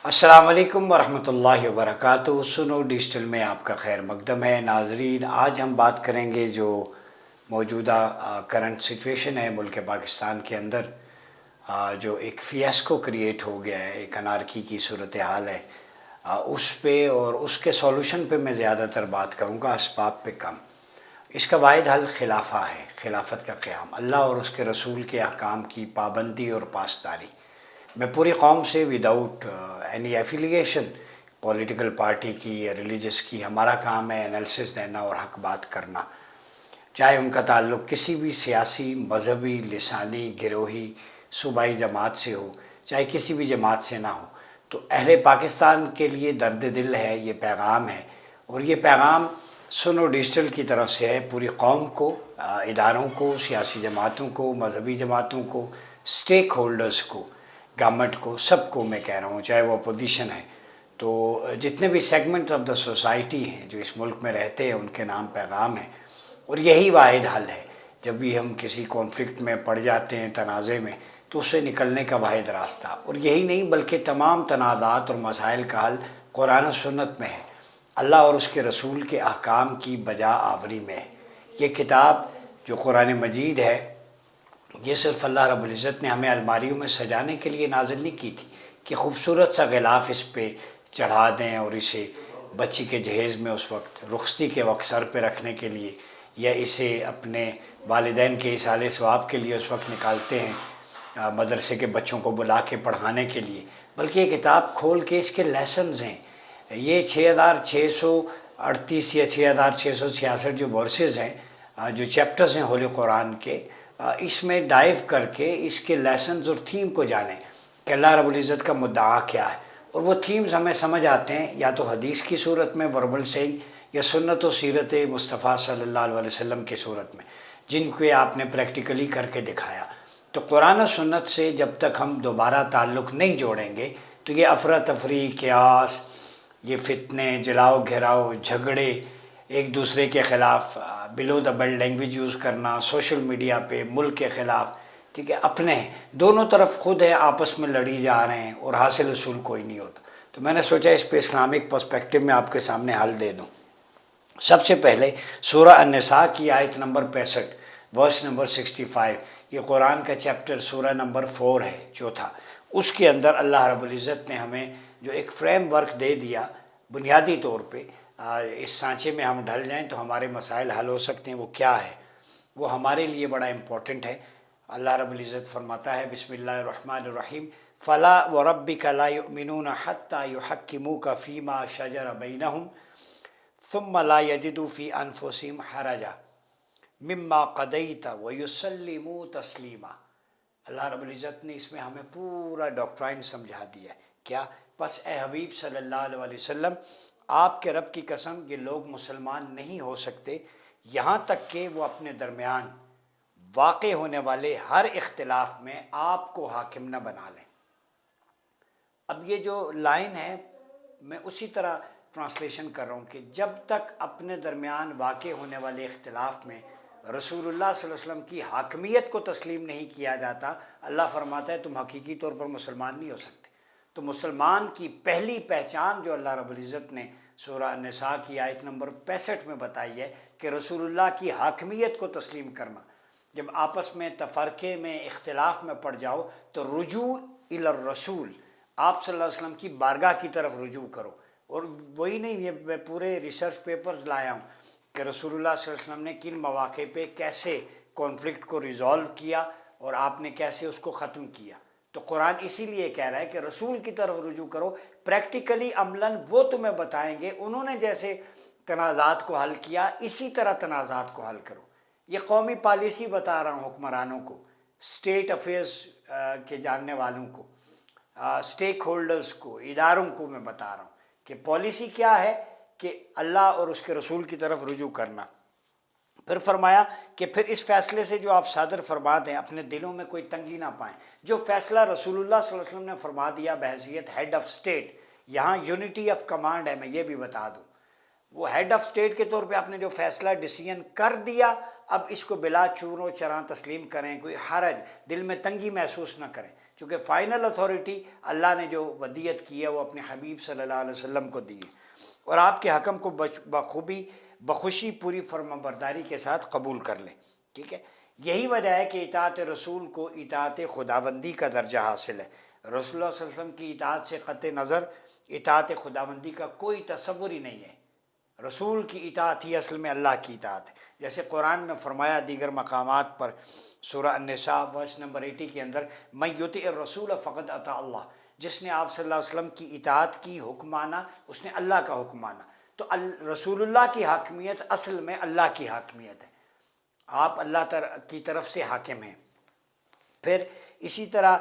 السلام علیکم ورحمۃ اللہ وبرکاتہ۔ سنو ڈیجیٹل میں آپ کا خیر مقدم ہے ناظرین۔ آج ہم بات کریں گے جو موجودہ کرنٹ سچویشن ہے ملک پاکستان کے اندر، جو ایک فیاسکو کریٹ ہو گیا ہے، ایک انارکی کی صورتحال ہے، اس پہ اور اس کے سولوشن پہ میں زیادہ تر بات کروں گا، اسباب پہ کم۔ اس کا واحد حل خلافہ ہے، خلافت کا قیام، اللہ اور اس کے رسول کے احکام کی پابندی اور پاسداری۔ میں پوری قوم سے without any affiliation, political party کی یا ریلیجس کی، ہمارا کام ہے انالیسس دینا اور حق بات کرنا، چاہے ان کا تعلق کسی بھی سیاسی، مذہبی، لسانی، گروہی، صوبائی جماعت سے ہو، چاہے کسی بھی جماعت سے نہ ہو۔ تو اہل پاکستان کے لیے درد دل ہے، یہ پیغام ہے، اور یہ پیغام سنو ڈیجیٹل کی طرف سے ہے پوری قوم کو، اداروں کو، سیاسی جماعتوں کو، مذہبی جماعتوں کو، سٹیک ہولڈرز کو، گورنمنٹ کو، سب کو میں کہہ رہا ہوں، چاہے وہ اپوزیشن ہے۔ تو جتنے بھی سیگمنٹ آف دا سوسائٹی ہیں جو اس ملک میں رہتے ہیں، ان کے نام پیغام ہے، اور یہی واحد حل ہے۔ جب بھی ہم کسی کانفلکٹ میں پڑ جاتے ہیں، تنازع میں، تو اس سے نکلنے کا واحد راستہ، اور یہی نہیں بلکہ تمام تنازعات اور مسائل کا حل قرآن و سنت میں ہے، اللہ اور اس کے رسول کے احکام کی بجا آوری میں ہے۔ یہ کتاب جو قرآن مجید ہے، یہ صرف اللہ رب العزت نے ہمیں الماریوں میں سجانے کے لیے نازل نہیں کی تھی کہ خوبصورت سا غلاف اس پہ چڑھا دیں اور اسے بچی کے جہیز میں اس وقت، رخصتی کے وقت سر پہ رکھنے کے لیے، یا اسے اپنے والدین کے اصالِ ثواب کے لیے اس وقت نکالتے ہیں مدرسے کے بچوں کو بلا کے پڑھانے کے لیے، بلکہ یہ کتاب کھول کے اس کے لیسنز ہیں۔ یہ 6638 یا 6666 جو ورسز ہیں، جو چیپٹرز ہیں ہولی قرآن کے، اس میں ڈائیو کر کے اس کے لیسنز اور تھیم کو جانیں کہ اللہ رب العزت کا مدعا کیا ہے، اور وہ تھیمز ہمیں سمجھ آتے ہیں یا تو حدیث کی صورت میں وربل سینگ، یا سنت و سیرت مصطفیٰ صلی اللہ علیہ وسلم کی صورت میں، جن کو آپ نے پریکٹیکلی کر کے دکھایا۔ تو قرآن و سنت سے جب تک ہم دوبارہ تعلق نہیں جوڑیں گے تو یہ افراتفری، قیاس، یہ فتنے، جلاؤ گھراؤ، جھگڑے، ایک دوسرے کے خلاف بلو دا بیلٹ لینگویج یوز کرنا، سوشل میڈیا پہ ملک کے خلاف، ٹھیک ہے، اپنے ہیں، دونوں طرف خود ہیں، آپس میں لڑی جا رہے ہیں، اور حاصل اصول کوئی نہیں ہوتا۔ تو میں نے سوچا اس پہ اسلامک پرسپیکٹو میں آپ کے سامنے حل دے دوں۔ سب سے پہلے سورہ النساء کی آیت نمبر 65، ورس نمبر 65، یہ قرآن کا چیپٹر سورہ نمبر 4 ہے، چوتھا۔ اس کے اندر اللہ رب العزت نے ہمیں جو ایک فریم ورک دے دیا بنیادی طور پہ، اس سانچے میں ہم ڈھل جائیں تو ہمارے مسائل حل ہو سکتے ہیں۔ وہ کیا ہے؟ وہ ہمارے لیے بڑا امپورٹنٹ ہے۔ اللہ رب العزت فرماتا ہے، بسم اللہ الرحمن الرحیم، فلا وربک لا یؤمنون حتی یحکموک فیما شجر بینہم ثم لا یجدوا فی انفسہم حرجا مما قضیت ویسلموا تسلیما۔ اللہ رب العزت نے اس میں ہمیں پورا ڈاکٹرائن سمجھا دیا ہے۔ کیا؟ پس اے حبیب صلی اللہ علیہ وسلم، آپ کے رب کی قسم، یہ لوگ مسلمان نہیں ہو سکتے یہاں تک کہ وہ اپنے درمیان واقع ہونے والے ہر اختلاف میں آپ کو حاکم نہ بنا لیں۔ اب یہ جو لائن ہے میں اسی طرح ٹرانسلیشن کر رہا ہوں کہ جب تک اپنے درمیان واقع ہونے والے اختلاف میں رسول اللہ صلی اللہ علیہ وسلم کی حاکمیت کو تسلیم نہیں کیا جاتا، اللہ فرماتا ہے تم حقیقی طور پر مسلمان نہیں ہو سکتے۔ تو مسلمان کی پہلی پہچان جو اللہ رب العزت نے سورہ النساء کی آیت نمبر 65 میں بتائی ہے کہ رسول اللہ کی حاکمیت کو تسلیم کرنا۔ جب آپس میں تفرقے میں، اختلاف میں پڑ جاؤ تو رجوع الی الرسول، آپ صلی اللہ علیہ وسلم کی بارگاہ کی طرف رجوع کرو۔ اور وہی نہیں، یہ میں پورے ریسرچ پیپرز لایا ہوں کہ رسول اللہ صلی اللہ علیہ وسلم نے کن مواقع پہ کیسے کانفلکٹ کو ریزالو کیا اور آپ نے کیسے اس کو ختم کیا۔ تو قرآن اسی لیے کہہ رہا ہے کہ رسول کی طرف رجوع کرو، پریکٹیکلی عملاً وہ تمہیں بتائیں گے، انہوں نے جیسے تنازعات کو حل کیا اسی طرح تنازعات کو حل کرو۔ یہ قومی پالیسی بتا رہا ہوں حکمرانوں کو، اسٹیٹ افیئرز کے جاننے والوں کو، اسٹیک ہولڈرز کو، اداروں کو میں بتا رہا ہوں کہ پالیسی کیا ہے، کہ اللہ اور اس کے رسول کی طرف رجوع کرنا۔ پھر فرمایا کہ پھر اس فیصلے سے جو آپ صادر فرما دیں اپنے دلوں میں کوئی تنگی نہ پائیں۔ جو فیصلہ رسول اللہ صلی اللہ علیہ وسلم نے فرما دیا بحیثیت ہیڈ آف اسٹیٹ، یہاں یونٹی آف کمانڈ ہے، میں یہ بھی بتا دوں، وہ ہیڈ آف اسٹیٹ کے طور پہ آپ نے جو فیصلہ ڈیسیژن کر دیا، اب اس کو بلا چور و چراں تسلیم کریں، کوئی حرج، دل میں تنگی محسوس نہ کریں۔ چونکہ فائنل اتھارٹی اللہ نے جو ودیت کی ہے وہ اپنے حبیب صلی اللہ علیہ وسلم کو دی ہے، اور آپ کے حکم کو بخوبی بخوشی پوری فرما برداری کے ساتھ قبول کر لیں، ٹھیک ہے۔ یہی وجہ ہے کہ اطاعت رسول کو اطاعت خداوندی کا درجہ حاصل ہے۔ رسول اللہ صلی اللہ علیہ وسلم کی اطاعت سے قطع نظر اطاعت خداوندی کا کوئی تصور ہی نہیں ہے۔ رسول کی اطاعت ہی اصل میں اللہ کی اطاعت ہے، جیسے قرآن میں فرمایا دیگر مقامات پر، سورہ النساء ورس نمبر 80 کے اندر، من یطع الرسول فقد اطاع اللہ، جس نے آپ صلی اللہ علیہ وسلم کی اطاعت کی، حکم مانا، اس نے اللہ کا حکم مانا۔ تو رسول اللہ کی حاکمیت اصل میں اللہ کی حاکمیت ہے، آپ اللہ کی طرف سے حاکم ہیں۔ پھر اسی طرح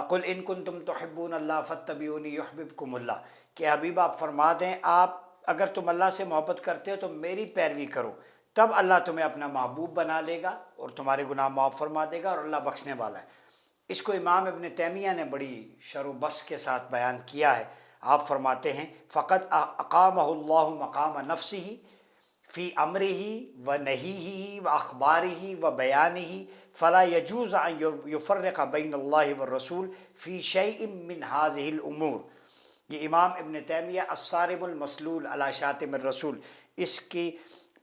قل ان کنتم تحبون اللہ فاتبعونی یحببکم اللہ، کہ حبیب آپ فرما دیں آپ اگر تم اللہ سے محبت کرتے ہو تو میری پیروی کرو، تب اللہ تمہیں اپنا محبوب بنا لے گا اور تمہارے گناہ معاف فرما دے گا، اور اللہ بخشنے والا ہے۔ اس کو امام ابن تیمیہ نے بڑی شرح و بس کے ساتھ بیان کیا ہے۔ آپ فرماتے ہیں فقط اقامہ اللہ مقام نفسہ فی امرہ و نہیہ و اخبارہ و بیانہ فلا یجوز ان یفرق بین اللہ والرسول فی شیء من ہذہ الامور۔ یہ امام ابن تیمیہ الصارم المسلول علی شاتم الرسول، اس کی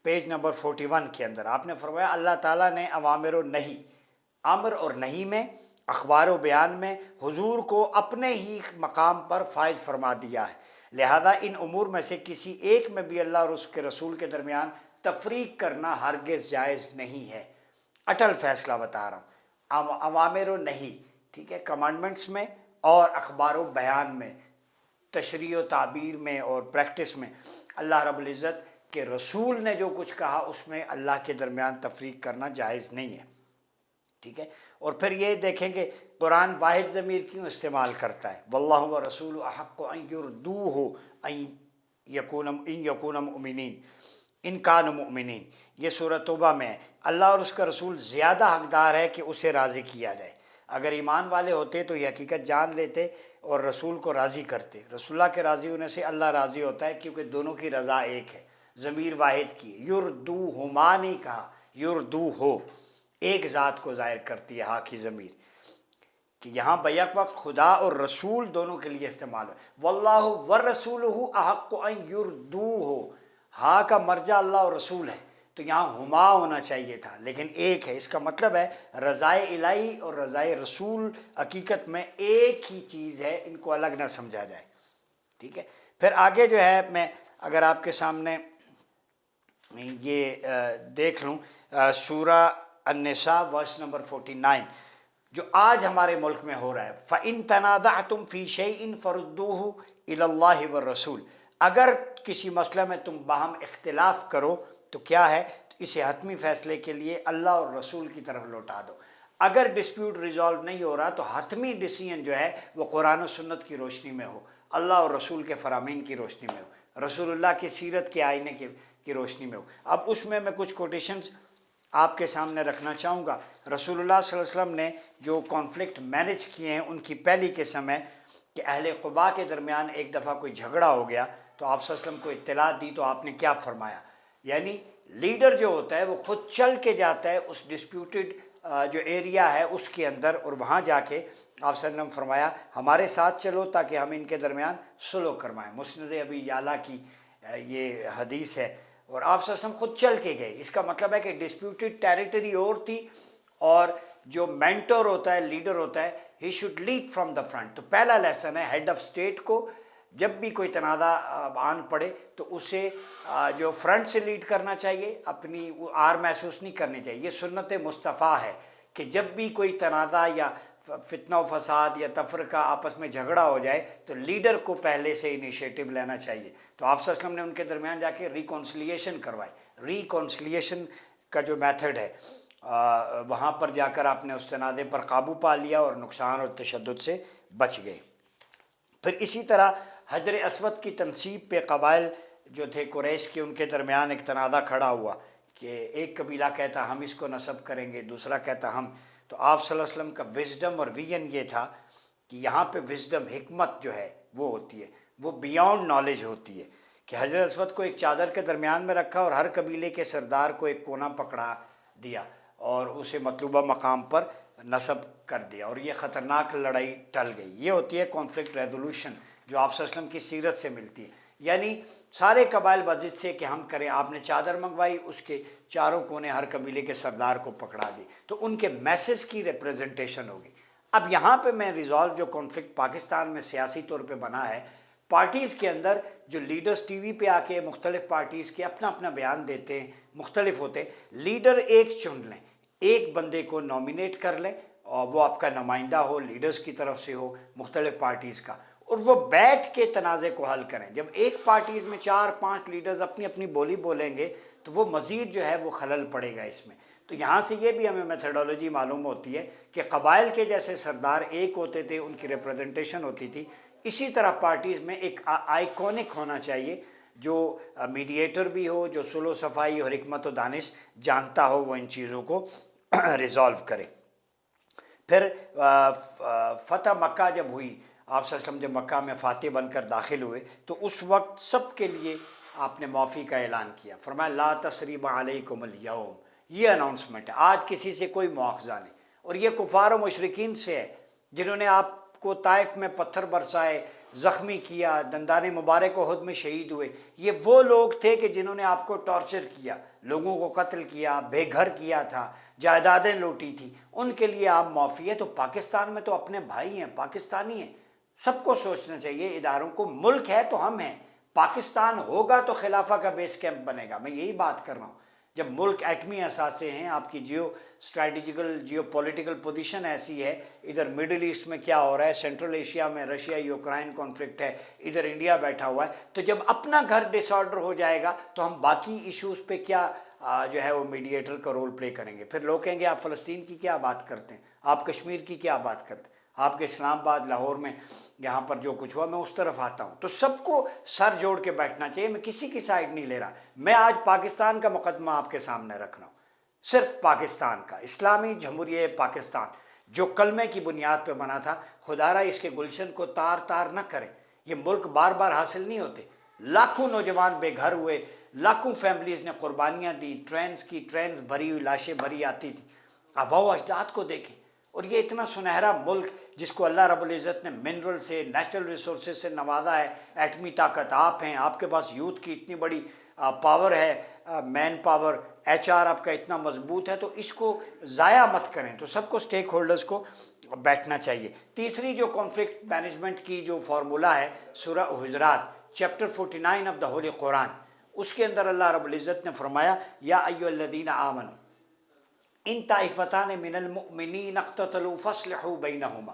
پیج نمبر 41 کے اندر آپ نے فرمایا اللہ تعالیٰ نے اوامر و نہی، امر اور نہی میں، اخبار و بیان میں حضور کو اپنے ہی مقام پر فائز فرما دیا ہے، لہذا ان امور میں سے کسی ایک میں بھی اللہ اور اس کے رسول کے درمیان تفریق کرنا ہرگز جائز نہیں ہے۔ اٹل فیصلہ بتا رہا ہوں، اوامر و نہی، ٹھیک ہے، کمانڈمنٹس میں اور اخبار و بیان میں، تشریع و تعبیر میں اور پریکٹس میں، اللہ رب العزت کے رسول نے جو کچھ کہا اس میں اللہ کے درمیان تفریق کرنا جائز نہیں ہے، ٹھیک ہے۔ اور پھر یہ دیکھیں کہ قرآن واحد ضمیر کیوں استعمال کرتا ہے، واللہ ورسولہ احق ان یردوہ ان یکون مؤمنین ان کان مؤمنین، یہ سورہ توبہ میں ہے۔ اللہ اور اس کا رسول زیادہ حقدار ہے کہ اسے راضی کیا جائے۔ اگر ایمان والے ہوتے تو یہ حقیقت جان لیتے اور رسول کو راضی کرتے۔ رسول اللہ کے راضی ہونے سے اللہ راضی ہوتا ہے، کیونکہ دونوں کی رضا ایک ہے، ضمیر واحد کی ہے۔ یردوہما نہیں کہا، یردوہ، ایک ذات کو ظاہر کرتی ہے ہاں کی ضمیر، کہ یہاں بیک وقت خدا اور رسول دونوں کے لیے استعمال ہے۔ واللہ ورسولہ احق ان یردوہ، ہاں کا مرجع اللہ اور رسول ہے، تو یہاں ہما ہونا چاہیے تھا، لیکن ایک ہے۔ اس کا مطلب ہے رضائے الہی اور رضائے رسول حقیقت میں ایک ہی چیز ہے، ان کو الگ نہ سمجھا جائے، ٹھیک ہے۔ پھر آگے جو ہے میں اگر آپ کے سامنے یہ دیکھ لوں، سورہ النساء ورس نمبر 49 جو آج ہمارے ملک میں ہو رہا ہے، فَإِن تَنَازَعْتُمْ فِي شَيْءٍ فَرُدُّوهُ إِلَى اللَّهِ وَالرَّسُولِ، اگر کسی مسئلہ میں تم باہم اختلاف کرو تو کیا ہے، تو اسے حتمی فیصلے کے لیے اللہ اور رسول کی طرف لوٹا دو۔ اگر ڈسپیوٹ ریزالو نہیں ہو رہا تو حتمی ڈیسیژن جو ہے وہ قرآن و سنت کی روشنی میں ہو، اللہ اور رسول کے فرامین کی روشنی میں ہو، رسول اللہ کی سیرت کے آئینے کی روشنی میں ہو۔ اب اس میں کچھ کوٹیشنز آپ کے سامنے رکھنا چاہوں گا۔ رسول اللہ صلی اللہ علیہ وسلم نے جو کانفلکٹ مینیج کیے ہیں ان کی پہلی قسم ہے کہ اہل قباء کے درمیان ایک دفعہ کوئی جھگڑا ہو گیا تو آپ صلی اللہ علیہ وسلم کو اطلاع دی، تو آپ نے کیا فرمایا، یعنی لیڈر جو ہوتا ہے وہ خود چل کے جاتا ہے اس ڈسپیوٹڈ جو ایریا ہے اس کے اندر، اور وہاں جا کے آپ صلی اللہ علیہ وسلم فرمایا ہمارے ساتھ چلو تاکہ ہم ان کے درمیان صلح کروائیں۔ مسند ابی یعلا کی یہ حدیث ہے، اور آپ صلی اللہ علیہ وسلم خود چل کے گئے۔ اس کا مطلب ہے کہ ڈسپیوٹڈ ٹیریٹری اور تھی، اور جو مینٹور ہوتا ہے، لیڈر ہوتا ہے، he should lead from the front. تو پہلا لیسن ہے ہیڈ آف اسٹیٹ کو جب بھی کوئی تنازع آن پڑے تو اسے جو فرنٹ سے لیڈ کرنا چاہیے، اپنی آر محسوس نہیں کرنی چاہیے۔ یہ سنت مصطفیٰ ہے کہ جب بھی کوئی تنازع یا فتنہ و فساد یا تفرقہ آپس میں جھگڑا ہو جائے تو لیڈر کو پہلے سے انیشیٹو لینا چاہیے۔ تو آپ صلی اللہ علیہ وسلم نے ان کے درمیان جا کے ریکونسلیشن کروائی۔ ریکونسلیشن کا جو میتھڈ ہے وہاں پر جا کر آپ نے اس تنازع پر قابو پا لیا اور نقصان اور تشدد سے بچ گئے۔ پھر اسی طرح حجر اسود کی تنصیب پہ قبائل جو تھے قریش کے، ان کے درمیان ایک تنازع کھڑا ہوا کہ ایک قبیلہ کہتا ہم اس کو نصب کریں گے، دوسرا کہتا ہم۔ تو آپ صلی اللہ علیہ وسلم کا وزڈم اور ویژن یہ تھا کہ یہاں پہ وزڈم، حکمت جو ہے وہ ہوتی ہے، وہ بیانڈ نالج ہوتی ہے، کہ حجر اسود کو ایک چادر کے درمیان میں رکھا اور ہر قبیلے کے سردار کو ایک کونا پکڑا دیا اور اسے مطلوبہ مقام پر نصب کر دیا اور یہ خطرناک لڑائی ٹل گئی۔ یہ ہوتی ہے کانفلکٹ ریزولوشن جو آپ صلی اللہ علیہ وسلم کی سیرت سے ملتی ہے، یعنی سارے قبائل بضد سے کہ ہم کریں، آپ نے چادر منگوائی، اس کے چاروں کونے ہر قبیلے کے سردار کو پکڑا دی، تو ان کے میسز کی ریپریزنٹیشن ہوگی۔ اب یہاں پہ میں ریزالو جو کانفلکٹ پاکستان میں سیاسی طور پہ بنا ہے، پارٹیز کے اندر جو لیڈرز ٹی وی پہ آ کے مختلف پارٹیز کے اپنا اپنا بیان دیتے ہیں، مختلف ہوتے ہیں، لیڈر ایک چن لیں، ایک بندے کو نومینیٹ کر لیں اور وہ آپ کا نمائندہ ہو، لیڈرز کی طرف سے ہو مختلف پارٹیز کا، اور وہ بیٹھ کے تنازع کو حل کریں۔ جب ایک پارٹیز میں 4-5 لیڈرز اپنی اپنی بولی بولیں گے تو وہ مزید جو ہے وہ خلل پڑے گا اس میں۔ تو یہاں سے یہ بھی ہمیں میتھڈولوجی معلوم ہوتی ہے کہ قبائل کے جیسے سردار ایک ہوتے تھے، ان کی ریپریزنٹیشن ہوتی تھی، اسی طرح پارٹیز میں ایک آئیکونک ہونا چاہیے جو میڈیٹر بھی ہو، جو صلح و صفائی اور حکمت و دانش جانتا ہو، وہ ان چیزوں کو ریزالو کرے۔ پھر فتح مکہ جب ہوئی، آپ صلی اللہ علیہ وسلم جب مکہ میں فاتح بن کر داخل ہوئے تو اس وقت سب کے لیے آپ نے معافی کا اعلان کیا، فرمایا لا تثریب علیکم اليوم، یہ اناؤنسمنٹ ہے، آج کسی سے کوئی مواخذہ نہیں۔ اور یہ کفار و مشرکین سے ہے جنہوں نے آپ کو طائف میں پتھر برسائے، زخمی کیا، دندان مبارک احد میں شہید ہوئے، یہ وہ لوگ تھے کہ جنہوں نے آپ کو ٹارچر کیا، لوگوں کو قتل کیا، بے گھر کیا تھا، جائیدادیں لوٹی تھی، ان کے لیے آپ معافی ہے۔ تو پاکستان میں تو اپنے بھائی ہیں، پاکستانی ہیں، سب کو سوچنا چاہیے، اداروں کو، ملک ہے تو ہم ہیں، پاکستان ہوگا تو خلافہ کا بیس کیمپ بنے گا، میں یہی بات کر رہا ہوں۔ جب ملک ایٹمی اثاثے ہیں، آپ کی geo strategical geo political position ایسی ہے، ادھر مڈل ایسٹ میں کیا ہو رہا ہے، سینٹرل ایشیا میں رشیا یوکرائن کانفلکٹ ہے، ادھر انڈیا بیٹھا ہوا ہے، تو جب اپنا گھر ڈس آرڈر ہو جائے گا تو ہم باقی ایشوز پہ کیا جو ہے وہ میڈیٹر کا رول پلے کریں گے۔ پھر لوگ کہیں گے آپ فلسطین کی کیا بات کرتے ہیں، آپ کشمیر کی کیا بات کرتے ہیں، آپ کے اسلام آباد لاہور میں یہاں پر جو کچھ ہوا میں اس طرف آتا ہوں۔ تو سب کو سر جوڑ کے بیٹھنا چاہیے، میں کسی کی سائیڈ نہیں لے رہا، میں آج پاکستان کا مقدمہ آپ کے سامنے رکھ رہا ہوں، صرف پاکستان کا، اسلامی جمہوریہ پاکستان جو کلمے کی بنیاد پہ بنا تھا۔ خدا را اس کے گلشن کو تار تار نہ کریں، یہ ملک بار بار حاصل نہیں ہوتے، لاکھوں نوجوان بے گھر ہوئے، لاکھوں فیملیز نے قربانیاں دی، ٹرینز بھری ہوئی لاشیں بھری آتی تھی، آباء و اجداد کو دیکھیں۔ اور یہ اتنا سنہرا ملک جس کو اللہ رب العزت نے منرل سے، نیچرل ریسورسز سے نوازا ہے، ایٹمی طاقت آپ ہیں، آپ کے پاس یوتھ کی اتنی بڑی پاور ہے، مین پاور، ایچ آر آپ کا اتنا مضبوط ہے، تو اس کو ضائع مت کریں۔ تو سب کو سٹیک ہولڈرز کو بیٹھنا چاہیے۔ تیسری جو کانفلکٹ مینجمنٹ کی جو فارمولہ ہے، سورہ حجرات چیپٹر 49 آف دا ہولی قرآن، اس کے اندر اللہ رب العزت نے فرمایا یا ایھا الذین آمنوا ان طائفتان من المؤمنین اقتتلوا فاصلحوا بینہما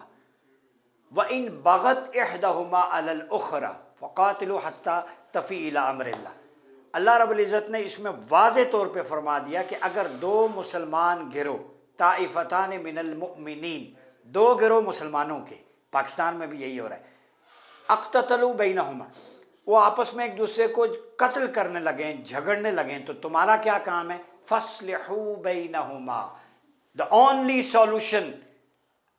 وان بغت احدہما علی الاخری فقاتلوا حتی تفیء الی امر اللہ۔ اللہ رب العزت نے اس میں واضح طور پہ فرما دیا کہ اگر دو مسلمان گروہ، طائفتان من المؤمنین، دو گروہ مسلمانوں کے، پاکستان میں بھی یہی ہو رہا ہے، اقتتلوا بینہما، وہ آپس میں ایک دوسرے کو قتل کرنے لگیں، جھگڑنے لگیں، تو تمہارا کیا کام ہے؟ فَاصْلِحُوا بَيْنَهُمَا، the only solution،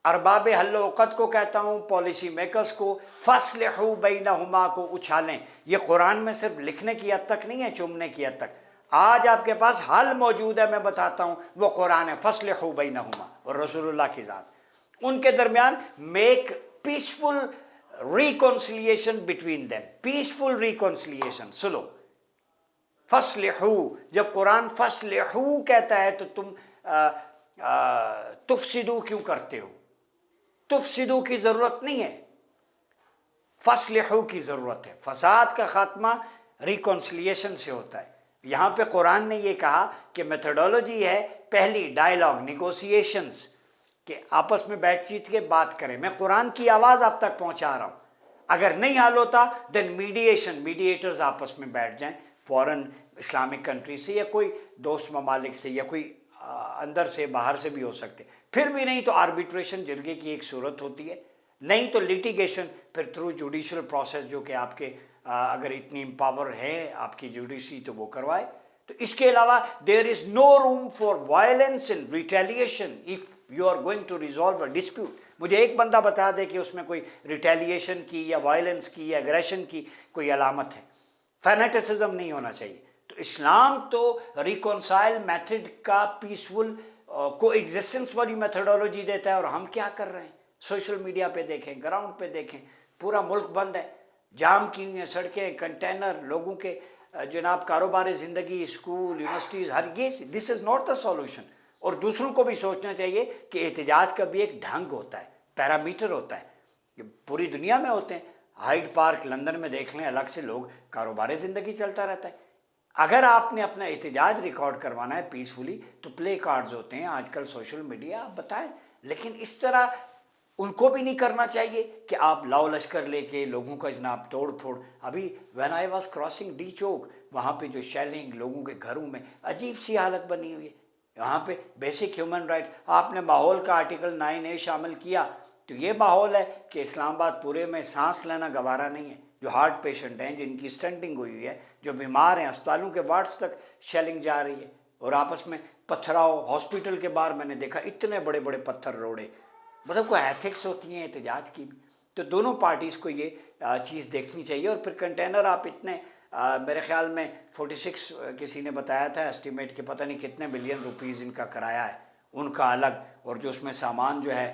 ارباب حل و عقد کو کہتا ہوں، پالیسی میکرز کو، فَاصْلِحُوا بَيْنَهُمَا کو اچھالیں۔ یہ قرآن میں صرف لکھنے کی حد تک نہیں ہے، چومنے کی حد تک، آج آپ کے پاس حل موجود ہے، میں بتاتا ہوں، وہ قرآن ہے، فَاصْلِحُوا بَيْنَهُمَا، اور رسول اللہ کی ذات، ان کے درمیان make peaceful reconciliation between them, peaceful reconciliation, سلو۔ فَاصْلِحُوا، جب قرآن فَاصْلِحُوا کہتا ہے تو تم تفسدو کیوں کرتے ہو؟ تفسدو کی ضرورت نہیں ہے، فَاصْلِحُوا کی ضرورت ہے۔ فساد کا خاتمہ ریکنسلیشن سے ہوتا ہے۔ یہاں پہ قرآن نے یہ کہا کہ میتھڈولوجی ہے پہلی ڈائلاگ، نیگوسیشنز، کہ آپس میں بیٹھ چیت کے بات کریں، میں قرآن کی آواز آپ تک پہنچا رہا ہوں، اگر نہیں حل ہوتا دین میڈیشن، میڈیٹرز آپس میں بیٹھ جائیں، فورن اسلامک کنٹری سے یا کوئی دوست ممالک سے یا کوئی اندر سے باہر سے بھی ہو سکتے، پھر بھی نہیں تو آربیٹریشن جرگے کی ایک صورت ہوتی ہے، نہیں تو لیٹیگیشن، پھر تھرو جوڈیشل پروسیس، جو کہ آپ کے اگر اتنی امپاور ہے آپ کی جوڈیشری تو وہ کروائے۔ تو اس کے علاوہ there is no room for violence and retaliation if you are going to resolve a dispute. مجھے ایک بندہ بتا دے کہ اس میں کوئی ریٹیلیشن کی یا وائلنس کی یا اگریشن کی کوئی علامت ہے، فینیٹسزم نہیں ہونا چاہیے۔ تو اسلام تو ریکونسائل میتھڈ کا پیسفل کو ایگزسٹنس والی میتھڈولوجی دیتا ہے، اور ہم کیا کر رہے ہیں؟ سوشل میڈیا پہ دیکھیں، گراؤنڈ پہ دیکھیں، پورا ملک بند ہے، جام کی ہوئی ہیں سڑکیں، کنٹینر، لوگوں کے جناب کاروبار زندگی، اسکول، یونیورسٹیز، ہر یہ دس از ناٹ دا سولوشن۔ اور دوسروں کو بھی سوچنا چاہیے کہ احتجاج کا بھی ایک ڈھنگ ہوتا ہے، پیرامیٹر ہوتا ہے، پوری دنیا میں ہوتے ہیں۔ ہائیڈ پارک لندن میں دیکھ لیں، الگ سے لوگ کاروبار زندگی چلتا رہتا ہے۔ اگر آپ نے اپنا احتجاج ریکارڈ کروانا ہے پیسفلی تو پلے کارڈز ہوتے ہیں آج کل سوشل میڈیا، آپ بتائیں، لیکن اس طرح ان کو بھی نہیں کرنا چاہیے کہ آپ لاؤ لشکر لے کے لوگوں کا جناب توڑ پھوڑ۔ ابھی when I was crossing D چوک، وہاں پہ جو شیلنگ لوگوں کے گھروں میں، عجیب سی حالت بنی ہوئی ہے۔ وہاں پہ بیسک ہیومن رائٹس، آپ نے ماحول کا آرٹیکل 9A شامل کیا تو یہ ماحول ہے کہ اسلام آباد پورے میں سانس لینا گوارا نہیں ہے۔ جو ہارٹ پیشنٹ ہیں، جن کی سٹنٹنگ ہوئی ہوئی ہے، جو بیمار ہیں، اسپتالوں کے وارڈز تک شیلنگ جا رہی ہے، اور آپس میں پتھراؤ۔ ہاسپٹل کے باہر میں نے دیکھا اتنے بڑے بڑے پتھر روڑے، مطلب کوئی ایتھکس ہوتی ہیں احتجاج کی بھی؟ تو دونوں پارٹیز کو یہ چیز دیکھنی چاہیے۔ اور پھر کنٹینر آپ اتنے، میرے خیال میں 46 کسی نے بتایا تھا اسٹیمیٹ کہ پتہ نہیں کتنے بلین روپیز ان کا کرایہ ہے، ان کا الگ، اور جو اس میں سامان جو ہے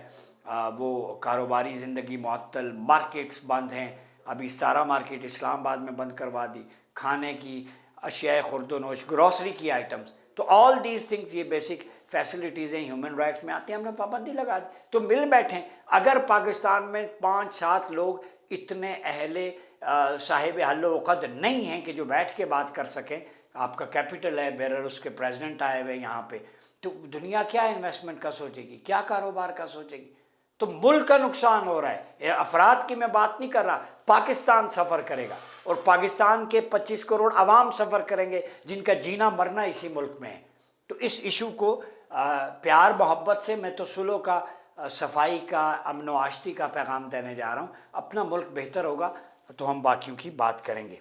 وہ کاروباری زندگی معطل، مارکیٹس بند ہیں۔ ابھی ستارہ مارکیٹ اسلام آباد میں بند کروا دی، کھانے کی اشیاء خرد و نوش، گروسری کی آئٹمز۔ تو آل دیز تھنگز، یہ بیسک فیسلٹیزیں ہیومن رائٹس میں آتی ہیں، ہم نے پابندی لگا دی۔ تو مل بیٹھیں۔ اگر پاکستان میں 5-7 لوگ اتنے اہل صاحب حل و عقد نہیں ہیں کہ جو بیٹھ کے بات کر سکیں، آپ کا کیپٹل ہے، بیرر کے پریزیڈنٹ آئے ہوئے یہاں پہ، تو دنیا کیا انویسٹمنٹ کا سوچے گی، کیا کاروبار کا سوچے گی؟ تو ملک کا نقصان ہو رہا ہے۔ افراد کی میں بات نہیں کر رہا، پاکستان سفر کرے گا، اور پاکستان کے 25 کروڑ عوام سفر کریں گے جن کا جینا مرنا اسی ملک میں ہے۔ تو اس ایشو کو پیار محبت سے، میں تو صلح کا، صفائی کا، امن و آشتی کا پیغام دینے جا رہا ہوں۔ اپنا ملک بہتر ہوگا تو ہم باقیوں کی بات کریں گے۔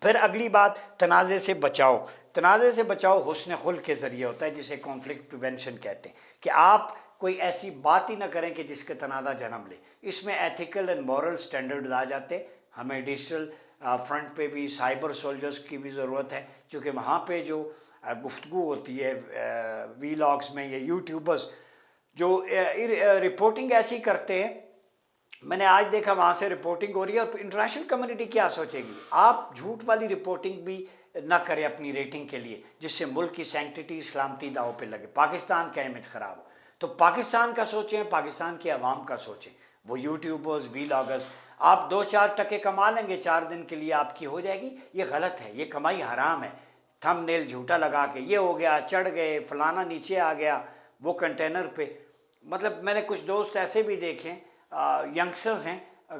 پھر اگلی بات، تنازع سے بچاؤ۔ تنازع سے بچاؤ حسن خلق کے ذریعے ہوتا ہے، جسے کانفلکٹ پریونشن کہتے ہیں، کہ آپ کوئی ایسی بات ہی نہ کریں کہ جس کے تنازع جنم لے۔ اس میں ایتھیکل اینڈ مورل سٹینڈرڈز آ جاتے۔ ہمیں ڈیجیٹل فرنٹ پہ بھی سائبر سولجرز کی بھی ضرورت ہے، کیونکہ وہاں پہ جو گفتگو ہوتی ہے وی لاگز میں، یا یوٹیوبرز جو رپورٹنگ ایسی کرتے ہیں، میں نے آج دیکھا وہاں سے رپورٹنگ ہو رہی ہے، اور انٹرنیشنل کمیونٹی کیا سوچے گی؟ آپ جھوٹ والی رپورٹنگ بھی نہ کریں اپنی ریٹنگ کے لیے، جس سے ملک کی سینکٹیٹی، سلامتی داؤ پہ لگے، پاکستان کا امیج خراب ہو۔ تو پاکستان کا سوچیں، پاکستان کے عوام کا سوچیں۔ وہ یوٹیوبرز، وی لاگرز، آپ 2-4 ٹکے کما لیں گے 4 دن کے لیے، آپ کی ہو جائے گی، یہ غلط ہے، یہ کمائی حرام ہے۔ تھم نیل جھوٹا لگا کے یہ ہو گیا، چڑھ گئے، فلانا نیچے آ گیا وہ کنٹینر پہ۔ مطلب میں نے کچھ دوست ایسے بھی دیکھیں، ینگسٹرز ہیں،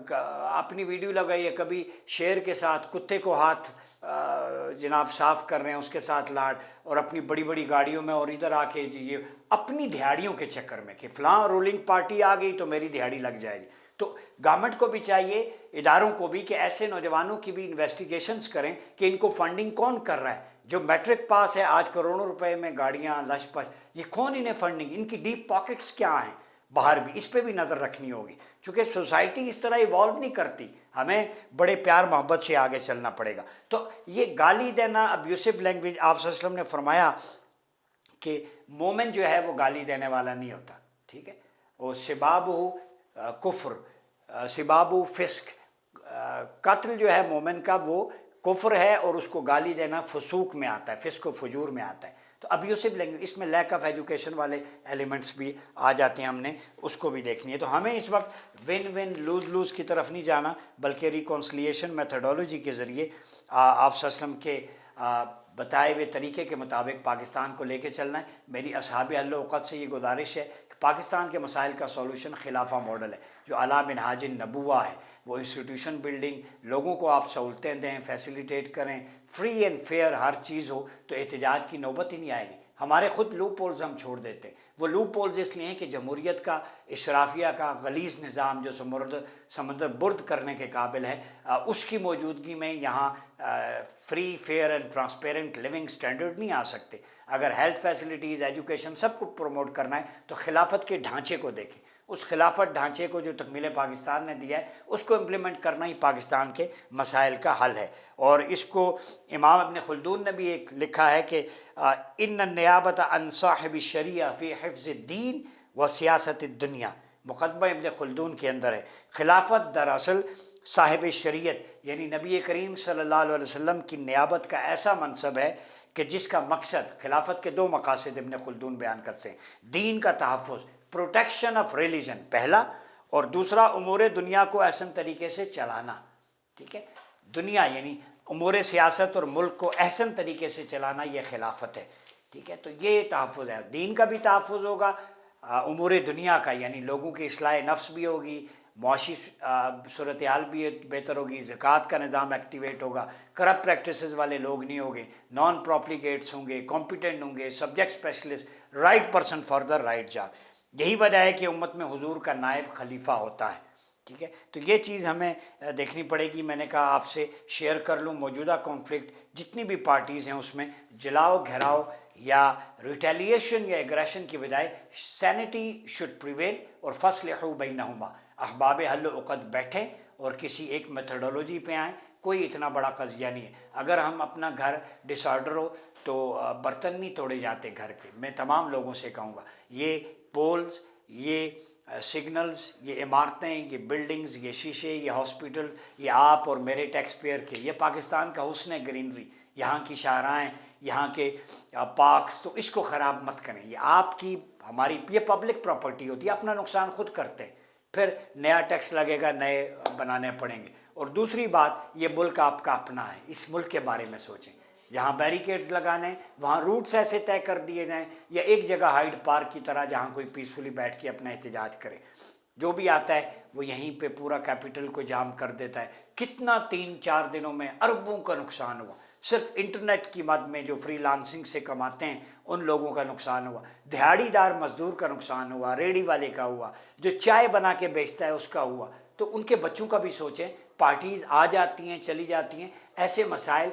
اپنی ویڈیو لگائی ہے، کبھی شیر کے ساتھ کتے کو ہاتھ جناب صاف کر رہے ہیں، اس کے ساتھ لاڈ، اور اپنی بڑی بڑی گاڑیوں میں، اور ادھر آ کے یہ اپنی دہاڑیوں کے چکر میں کہ فلاں رولنگ پارٹی آ گئی تو میری دہاڑی لگ جائے گی۔ تو گورنمنٹ کو بھی چاہیے، اداروں کو بھی، کہ ایسے نوجوانوں کی بھی انویسٹیگیشنز کریں کہ ان کو فنڈنگ کون کر رہا ہے۔ جو میٹرک پاس ہے آج کروڑوں روپے میں گاڑیاں لش پش، یہ کون انہیں فنڈنگ، ان کی ڈیپ پاکٹس کیا ہیں باہر بھی، اس پہ بھی نظر رکھنی ہوگی، چونکہ سوسائٹی اس طرح ایوالو نہیں کرتی، ہمیں بڑے پیار محبت سے آگے چلنا پڑے گا۔ تو یہ گالی دینا، ابیوسو لینگویج، آپ صلی اللہ علیہ وسلم نے فرمایا کہ مومن جو ہے وہ گالی دینے والا نہیں ہوتا، ٹھیک ہے، وہ سباب ہو کفر، سباب ہو فسق، قتل جو ہے مومن کا وہ کفر ہے، اور اس کو گالی دینا فسوق میں آتا ہے، فسق و فجور میں آتا ہے۔ تو ابیوسو لینگویج، اس میں لیک آف ایجوکیشن والے ایلیمنٹس بھی آ جاتے ہیں، ہم نے اس کو بھی دیکھنی ہے۔ تو ہمیں اس وقت ون ون لوز لوز کی طرف نہیں جانا، بلکہ ریکونسلیشن میتھڈولوجی کے ذریعے آپ صلی اللہ علیہ وسلم کے بتائے ہوئے طریقے کے مطابق پاکستان کو لے کے چلنا ہے۔ میری اصحاب اہل وقت سے یہ گزارش ہے کہ پاکستان کے مسائل کا سولوشن خلافہ ماڈل ہے، جو علی منہاج النبوہ ہے۔ وہ انسٹیٹیوشن بلڈنگ، لوگوں کو آپ سہولتیں دیں، فیسیلیٹیٹ کریں، فری اینڈ فیئر ہر چیز ہو، تو احتجاج کی نوبت ہی نہیں آئے گی۔ ہمارے خود لوپ ہولز ہم چھوڑ دیتے ہیں۔ وہ لوپ ہولز اس لیے ہیں کہ جمہوریت کا، اشرافیہ کا غلیظ نظام جو سمندر برد کرنے کے قابل ہے، اس کی موجودگی میں یہاں free fair and transparent living standard نہیں آ سکتے۔ اگر ہیلتھ فیسلٹیز، ایجوکیشن، سب کو پروموٹ کرنا ہے تو خلافت کے ڈھانچے کو دیکھیں۔ اس خلافت ڈھانچے کو جو تکمیل پاکستان نے دیا ہے اس کو امپلیمنٹ کرنا ہی پاکستان کے مسائل کا حل ہے۔ اور اس کو امام ابن خلدون نے بھی ایک لکھا ہے کہ ان النیابت عن صاحب الشریعہ فی حفظ الدین و سیاست الدنیا، مقدمہ ابن خلدون کے اندر ہے، خلافت دراصل صاحب شریعت یعنی نبی کریم صلی اللہ علیہ وسلم کی نیابت کا ایسا منصب ہے کہ جس کا مقصد، خلافت کے دو مقاصد ابن خلدون بیان کرتے ہیں، دین کا تحفظ، پروٹیکشن آف ریلیجن پہلا، اور دوسرا امور دنیا کو احسن طریقے سے چلانا، ٹھیک ہے، دنیا یعنی امور سیاست اور ملک کو احسن طریقے سے چلانا، یہ خلافت ہے، ٹھیک ہے۔ تو یہ تحفظ ہے، دین کا بھی تحفظ ہوگا، امور دنیا کا یعنی لوگوں کی اصلاح نفس بھی ہوگی، معاشی صورتحال بھی بہتر ہوگی، زکوٰۃ کا نظام ایکٹیویٹ ہوگا، کرپٹ پریکٹسز والے لوگ نہیں ہوں گے، نان پروفلیگیٹس ہوں گے، کمپیٹنٹ ہوں گے، subject specialist, right person for the right job. یہی وجہ ہے کہ امت میں حضور کا نائب خلیفہ ہوتا ہے، ٹھیک ہے۔ تو یہ چیز ہمیں دیکھنی پڑے گی۔ میں نے کہا آپ سے شیئر کر لوں موجودہ کانفلکٹ جتنی بھی پارٹیز ہیں اس میں جلاؤ گھیراؤ یا ریٹیلیشن یا ایگریشن کی بجائے سینٹی شوڈ پریویل، اور فاصلحوا بینہما، احباب حل و عقد بیٹھیں اور کسی ایک میتھڈولوجی پہ آئیں۔ کوئی اتنا بڑا قضیہ نہیں ہے، اگر ہم اپنا گھر ڈس آرڈر ہو تو برتن نہیں توڑے جاتے گھر کے۔ میں تمام لوگوں سے کہوں گا یہ پولز، یہ سگنلز، یہ عمارتیں، یہ بلڈنگز، یہ شیشے، یہ ہاسپٹلز، یہ آپ اور میرے ٹیکس پیئر کے، یہ پاکستان کا حسن ہے، گرینری، یہاں کی شاہراہیں، یہاں کے پارکس، تو اس کو خراب مت کریں۔ یہ آپ کی، ہماری، یہ پبلک پراپرٹی ہوتی ہے، اپنا نقصان خود کرتے ہیں، پھر نیا ٹیکس لگے گا، نئے بنانے پڑیں گے۔ اور دوسری بات، یہ ملک آپ کا اپنا ہے، اس ملک کے بارے میں سوچیں۔ جہاں بیریکیڈز لگانے وہاں روٹس ایسے طے کر دیے جائیں، یا ایک جگہ ہائیڈ پارک کی طرح جہاں کوئی پیسفلی بیٹھ کے اپنا احتجاج کرے۔ جو بھی آتا ہے وہ یہیں پہ پورا کیپٹل کو جام کر دیتا ہے۔ کتنا 3-4 دنوں میں اربوں کا نقصان ہوا، صرف انٹرنیٹ کی مد میں جو فری لانسنگ سے کماتے ہیں ان لوگوں کا نقصان ہوا، دہاڑی دار مزدور کا نقصان ہوا، ریڑھی والے کا ہوا، جو چائے بنا کے بیچتا ہے اس کا ہوا۔ تو ان کے بچوں کا بھی سوچیں۔ پارٹیز آ جاتی ہیں چلی جاتی ہیں، ایسے مسائل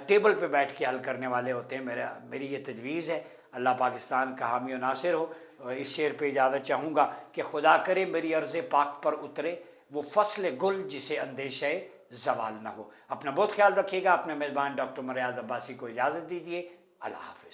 ٹیبل پہ بیٹھ کے حل کرنے والے ہوتے ہیں۔ میری یہ تجویز ہے۔ اللہ پاکستان کا حامی و ناصر ہو۔ اس شعر پہ اجازت چاہوں گا کہ خدا کرے میری عرض پاک پر اترے وہ فصل گل جسے اندیشہ زوال نہ ہو۔ اپنا بہت خیال رکھیے گا۔ اپنے میزبان ڈاکٹر مریاض عباسی کو اجازت دیجیے۔ اللہ حافظ۔